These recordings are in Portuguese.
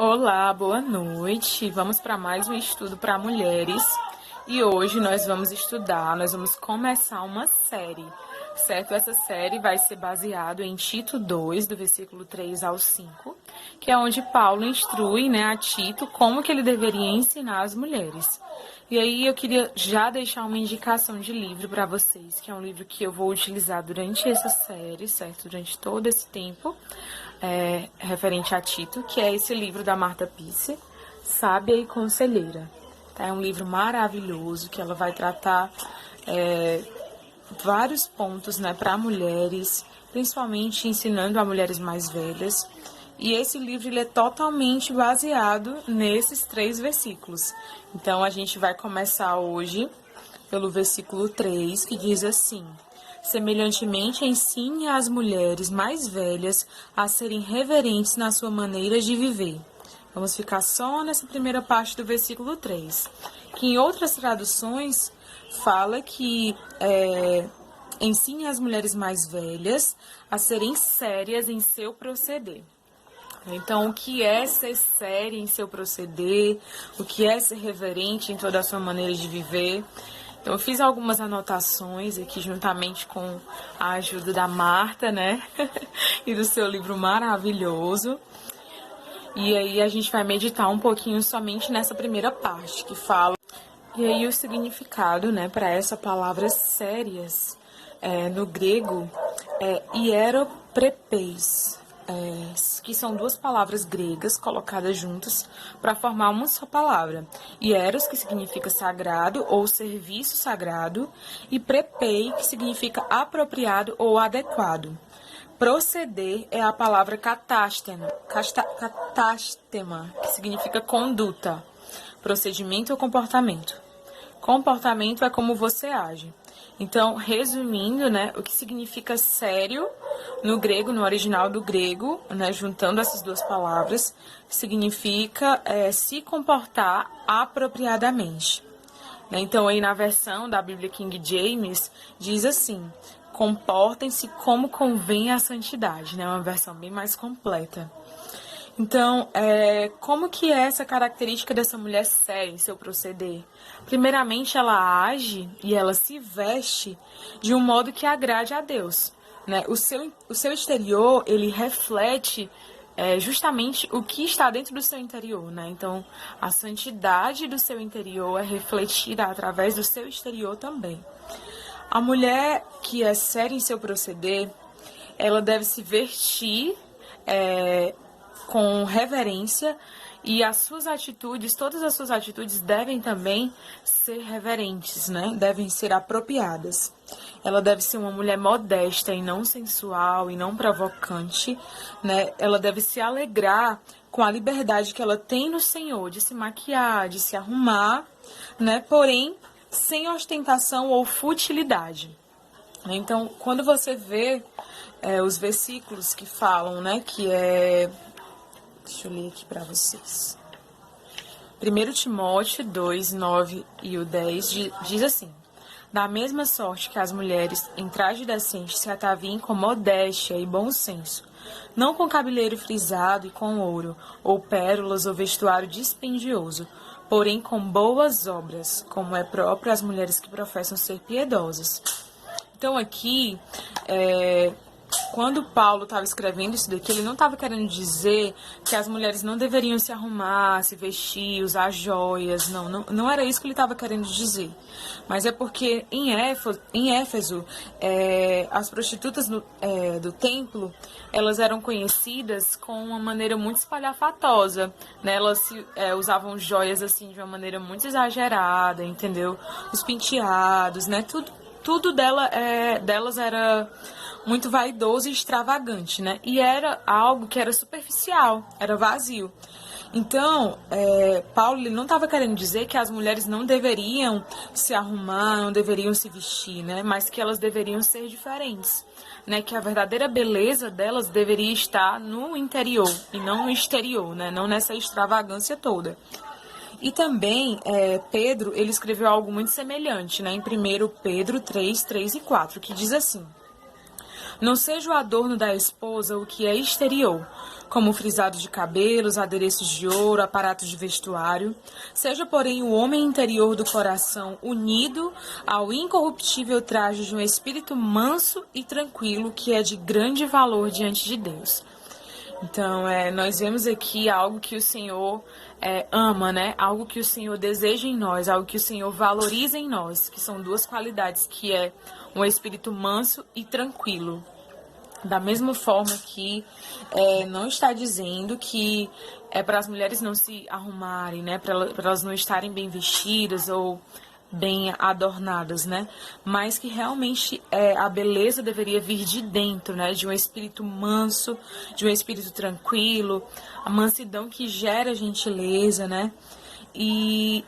Olá, boa noite. Vamos para mais um estudo para mulheres. E hoje nós vamos começar uma série, certo? Essa série vai ser baseada em Tito 2, do versículo 3 ao 5, que é onde Paulo instrui, a Tito como que ele deveria ensinar as mulheres. E aí eu queria já deixar uma indicação de livro para vocês, que é um livro que eu vou utilizar durante essa série, certo? Durante todo esse tempo, referente a Tito, que é esse livro da Marta Pisse, Sábia e Conselheira. É um livro maravilhoso que ela vai tratar vários pontos, para mulheres, principalmente ensinando a mulheres mais velhas. E esse livro ele é totalmente baseado nesses 3 versículos. Então, a gente vai começar hoje pelo versículo 3, que diz assim: semelhantemente, ensine às mulheres mais velhas a serem reverentes na sua maneira de viver. Vamos ficar só nessa primeira parte do versículo 3, que em outras traduções fala que ensine as mulheres mais velhas a serem sérias em seu proceder. Então, o que é ser séria em seu proceder? O que é ser reverente em toda a sua maneira de viver? Então, eu fiz algumas anotações aqui juntamente com a ajuda da Marta, e do seu livro maravilhoso. E aí a gente vai meditar um pouquinho somente nessa primeira parte que fala. E aí o significado, para essa palavra sérias, no grego, é hieroprepeis, que são 2 palavras gregas colocadas juntas para formar uma só palavra. Hieros, que significa sagrado ou serviço sagrado, e prepei, que significa apropriado ou adequado. Proceder é a palavra catástema, que significa conduta, procedimento ou comportamento. Comportamento é como você age. Então, resumindo, o que significa sério no grego, no original do grego, juntando essas 2 palavras, significa se comportar apropriadamente. Então, aí na versão da Bíblia King James, diz assim: comportem-se como convém à santidade, uma versão bem mais completa. Então, como que é essa característica dessa mulher séria em seu proceder? Primeiramente, ela age e ela se veste de um modo que agrade a Deus. O seu exterior, ele reflete justamente o que está dentro do seu interior. Então, a santidade do seu interior é refletida através do seu exterior também. A mulher que é séria em seu proceder, ela deve se vestir com reverência, e as suas atitudes, todas as suas atitudes devem também ser reverentes, devem ser apropriadas. Ela deve ser uma mulher modesta e não sensual e não provocante, Ela deve se alegrar com a liberdade que ela tem no Senhor de se maquiar, de se arrumar, Porém, sem ostentação ou futilidade. Então, quando você vê os versículos que falam, que é... Deixa eu ler aqui para vocês. 1 Timóteo 2, 9 e o 10 diz assim: da mesma sorte que as mulheres em traje decente se ataviem com modéstia e bom senso, não com cabeleiro frisado e com ouro, ou pérolas ou vestuário dispendioso, porém com boas obras, como é próprio às mulheres que professam ser piedosas. Então aqui, quando Paulo estava escrevendo isso daqui, ele não estava querendo dizer que as mulheres não deveriam se arrumar, se vestir, usar joias, não era isso que ele estava querendo dizer. Mas é porque em Éfeso, as prostitutas do templo, elas eram conhecidas com uma maneira muito espalhafatosa, Elas usavam joias assim de uma maneira muito exagerada, entendeu? Os penteados, tudo delas era muito vaidoso e extravagante, E era algo que era superficial, era vazio. Então, Paulo ele não estava querendo dizer que as mulheres não deveriam se arrumar, não deveriam se vestir, Mas que elas deveriam ser diferentes, Que a verdadeira beleza delas deveria estar no interior e não no exterior, Não nessa extravagância toda. E também, Pedro, ele escreveu algo muito semelhante, em 1 Pedro 3, 3 e 4, que diz assim: Não seja o adorno da esposa o que é exterior, como frisado de cabelos, adereços de ouro, aparatos de vestuário. Seja, porém, o homem interior do coração unido ao incorruptível traje de um espírito manso e tranquilo, que é de grande valor diante de Deus. Então, nós vemos aqui algo que o Senhor ama, né? Algo que o Senhor deseja em nós, algo que o Senhor valoriza em nós, que são duas qualidades, que é um espírito manso e tranquilo. Da mesma forma que não está dizendo que é para as mulheres não se arrumarem, né? Para elas não estarem bem vestidas ou bem adornadas, né? Mas que realmente a beleza deveria vir de dentro, né? De um espírito manso, de um espírito tranquilo, a mansidão que gera gentileza, né? E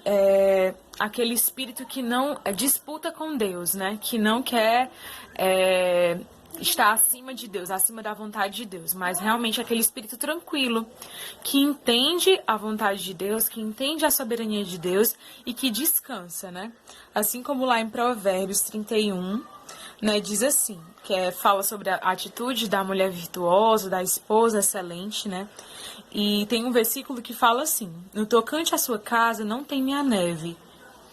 aquele espírito que não disputa com Deus, né? Que não quer está acima de Deus, acima da vontade de Deus, mas realmente aquele espírito tranquilo, que entende a vontade de Deus, que entende a soberania de Deus e que descansa, né? Assim como lá em Provérbios 31, né, diz assim, fala sobre a atitude da mulher virtuosa, da esposa excelente, né? E tem um versículo que fala assim: no tocante à sua casa não tem a neve,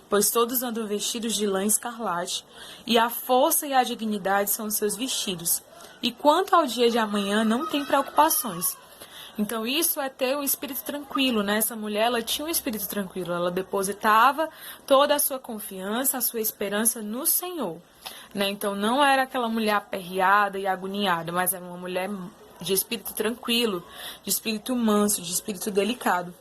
pois todos andam vestidos de lã escarlate, e a força e a dignidade são os seus vestidos. E quanto ao dia de amanhã, não tem preocupações. Então, isso é ter um espírito tranquilo, né? Essa mulher, ela tinha um espírito tranquilo, ela depositava toda a sua confiança, a sua esperança no Senhor, né? Então, não era aquela mulher aperreada e agoniada, mas era uma mulher de espírito tranquilo, de espírito manso, de espírito delicado.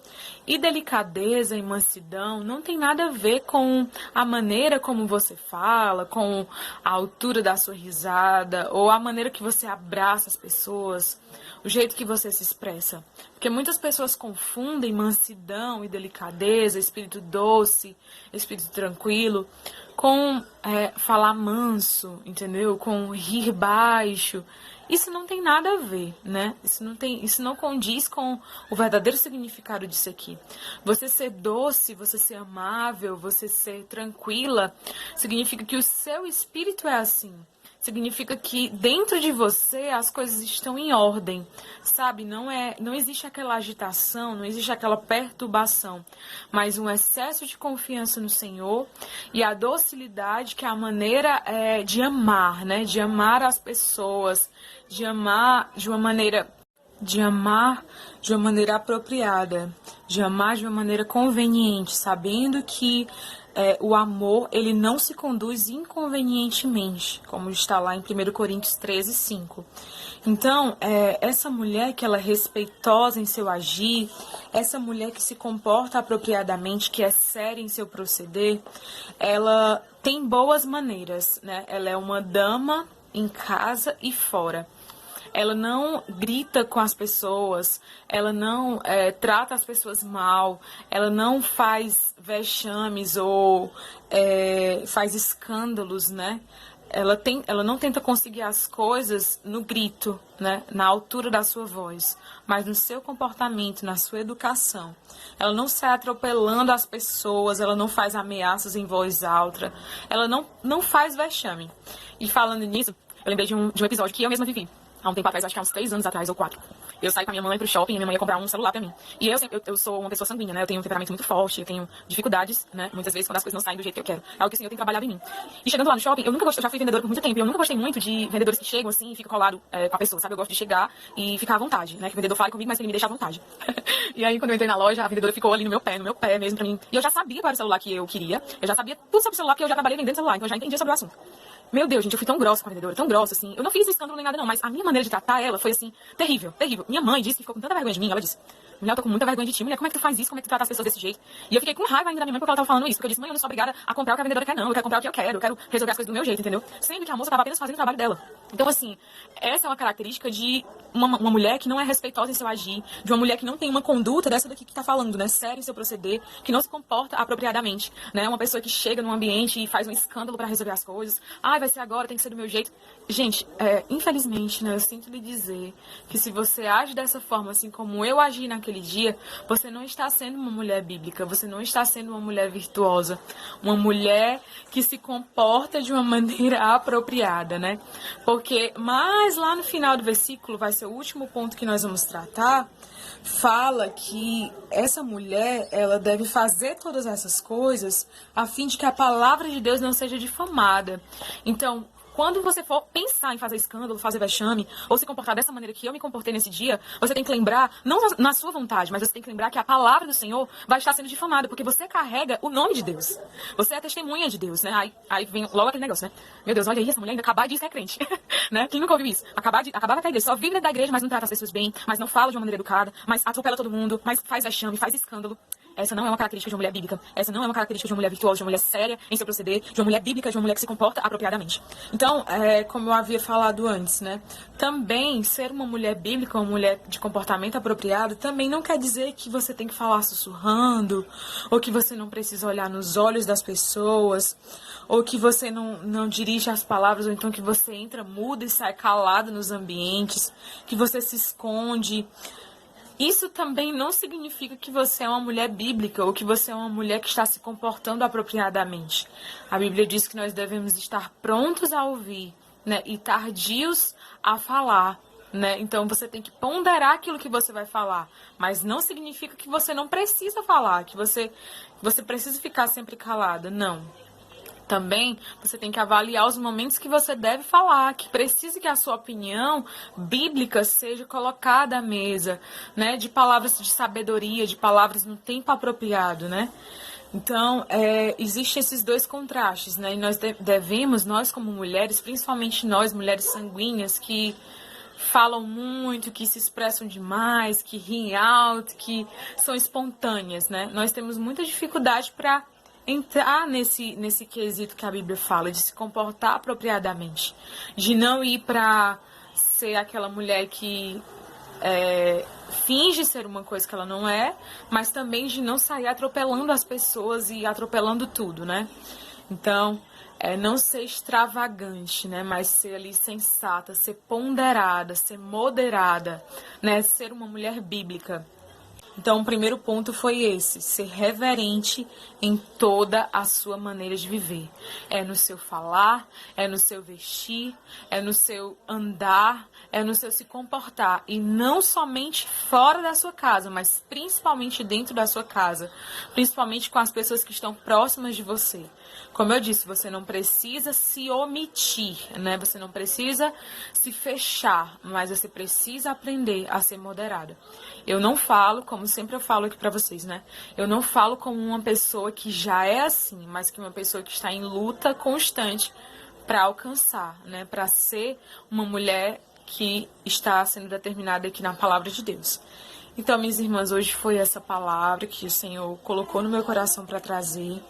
E delicadeza e mansidão não tem nada a ver com a maneira como você fala, com a altura da sua risada, ou a maneira que você abraça as pessoas, o jeito que você se expressa. Porque muitas pessoas confundem mansidão e delicadeza, espírito doce, espírito tranquilo, com falar manso, entendeu? Com rir baixo. Isso não tem nada a ver, né? Isso não condiz com o verdadeiro significado disso aqui. Você ser doce, você ser amável, você ser tranquila, significa que o seu espírito é assim. Significa que dentro de você as coisas estão em ordem, sabe? Não existe aquela agitação, não existe aquela perturbação, mas um excesso de confiança no Senhor e a docilidade, que é a maneira de amar, né? De amar as pessoas, de amar de uma maneira apropriada, de amar de uma maneira conveniente, sabendo que o amor, ele não se conduz inconvenientemente, como está lá em 1 Coríntios 13, 5. Então, essa mulher que ela é respeitosa em seu agir, essa mulher que se comporta apropriadamente, que é séria em seu proceder, ela tem boas maneiras, né? Ela é uma dama em casa e fora. Ela não grita com as pessoas, ela não trata as pessoas mal, ela não faz vexames ou faz escândalos, né? Ela não tenta conseguir as coisas no grito, né? Na altura da sua voz, mas no seu comportamento, na sua educação. Ela não sai atropelando as pessoas, ela não faz ameaças em voz alta, ela não faz vexame. E falando nisso, eu lembrei de um episódio que eu mesma vivi. Há um tempo atrás, acho que há uns 3 anos atrás ou 4. Eu saí com a minha mãe pro shopping e minha mãe ia comprar um celular pra mim. E eu sou uma pessoa sanguínea, né? Eu tenho um temperamento muito forte, eu tenho dificuldades, né? Muitas vezes quando as coisas não saem do jeito que eu quero. É algo que o Senhor tem trabalhado em mim. E chegando lá no shopping, eu já fui vendedora por muito tempo. E eu nunca gostei muito de vendedores que chegam assim e ficam colados com a pessoa, sabe? Eu gosto de chegar e ficar à vontade, né? Que o vendedor fale comigo, mas que ele me deixa à vontade. E aí, quando eu entrei na loja, a vendedora ficou ali no meu pé mesmo pra mim. E eu já sabia qual era o celular que eu queria. Eu já sabia tudo sobre o celular, porque eu já trabalhei vendendo celular, então eu já entendia sobre o assunto. Meu Deus, gente, eu fui tão grossa com a vendedora, tão grossa, assim. Eu não fiz escândalo nem nada, não, mas a minha maneira de tratar ela foi, assim, terrível, terrível. Minha mãe disse que ficou com tanta vergonha de mim, ela disse: mulher, eu tô com muita vergonha de ti, mulher, como é que tu faz isso? Como é que tu trata as pessoas desse jeito? E eu fiquei com raiva ainda da minha mãe porque ela tava falando isso, porque eu disse: mãe, eu não sou obrigada a comprar o que a vendedora quer, não, eu quero comprar o que eu quero resolver as coisas do meu jeito, entendeu? Sendo que a moça tava apenas fazendo o trabalho dela. Então, assim, essa é uma característica de uma mulher que não é respeitosa em seu agir, de uma mulher que não tem uma conduta dessa daqui que tá falando, né? Séria em seu proceder, que não se comporta apropriadamente, né? Uma pessoa que chega num ambiente e faz um escândalo pra resolver as coisas. Ai, vai ser agora, tem que ser do meu jeito. Gente, infelizmente, né? Eu sinto lhe dizer que se você age dessa forma, assim como eu agi naquele dia, você não está sendo uma mulher bíblica, você não está sendo uma mulher virtuosa, uma mulher que se comporta de uma maneira apropriada, né? Porque, mas lá no final do versículo, vai ser o último ponto que nós vamos tratar, fala que essa mulher, ela deve fazer todas essas coisas a fim de que a palavra de Deus não seja difamada. Então, quando você for pensar em fazer escândalo, fazer vexame, ou se comportar dessa maneira que eu me comportei nesse dia, você tem que lembrar, não na sua vontade, mas você tem que lembrar que a palavra do Senhor vai estar sendo difamada, porque você carrega o nome de Deus. Você é testemunha de Deus, né? Aí vem logo aquele negócio, né? Meu Deus, olha aí, essa mulher ainda acabar de dizer que é crente, né? Quem nunca ouviu isso? Acabar vai pra igreja, só vive dentro da igreja, mas não trata as pessoas bem, mas não fala de uma maneira educada, mas atropela todo mundo, mas faz vexame, faz escândalo. Essa não é uma característica de uma mulher bíblica. Essa não é uma característica de uma mulher virtuosa, de uma mulher séria em seu proceder, de uma mulher bíblica, de uma mulher que se comporta apropriadamente. Então, como eu havia falado antes, né? Também ser uma mulher bíblica, uma mulher de comportamento apropriado, também não quer dizer que você tem que falar sussurrando, ou que você não precisa olhar nos olhos das pessoas, ou que você não dirige as palavras, ou então que você entra mudo e sai calado nos ambientes, que você se esconde. Isso também não significa que você é uma mulher bíblica ou que você é uma mulher que está se comportando apropriadamente. A Bíblia diz que nós devemos estar prontos a ouvir, né, e tardios a falar, né? Então você tem que ponderar aquilo que você vai falar, mas não significa que você não precisa falar, que você precisa ficar sempre calada, não. Também você tem que avaliar os momentos que você deve falar, que precisa que a sua opinião bíblica seja colocada à mesa, né? De palavras de sabedoria, de palavras no tempo apropriado, né? Então, existem esses dois contrastes, né? E nós devemos, nós como mulheres, principalmente nós, mulheres sanguíneas, que falam muito, que se expressam demais, que riem alto, que são espontâneas, né? Nós temos muita dificuldade para entrar nesse quesito que a Bíblia fala, de se comportar apropriadamente, de não ir para ser aquela mulher que finge ser uma coisa que ela não é, mas também de não sair atropelando as pessoas e atropelando tudo, né? Então, não ser extravagante, né? Mas ser ali sensata, ser ponderada, ser moderada, né? Ser uma mulher bíblica. Então, o primeiro ponto foi esse, ser reverente em toda a sua maneira de viver. É no seu falar, é no seu vestir, é no seu andar, é no seu se comportar. E não somente fora da sua casa, mas principalmente dentro da sua casa. Principalmente com as pessoas que estão próximas de você. Como eu disse, você não precisa se omitir, né? Você não precisa se fechar, mas você precisa aprender a ser moderada. Eu não falo, como sempre eu falo aqui pra vocês, né? Eu não falo como uma pessoa que já é assim, mas que uma pessoa que está em luta constante para alcançar, né? Para ser uma mulher que está sendo determinada aqui na palavra de Deus. Então, minhas irmãs, hoje foi essa palavra que o Senhor colocou no meu coração para trazer.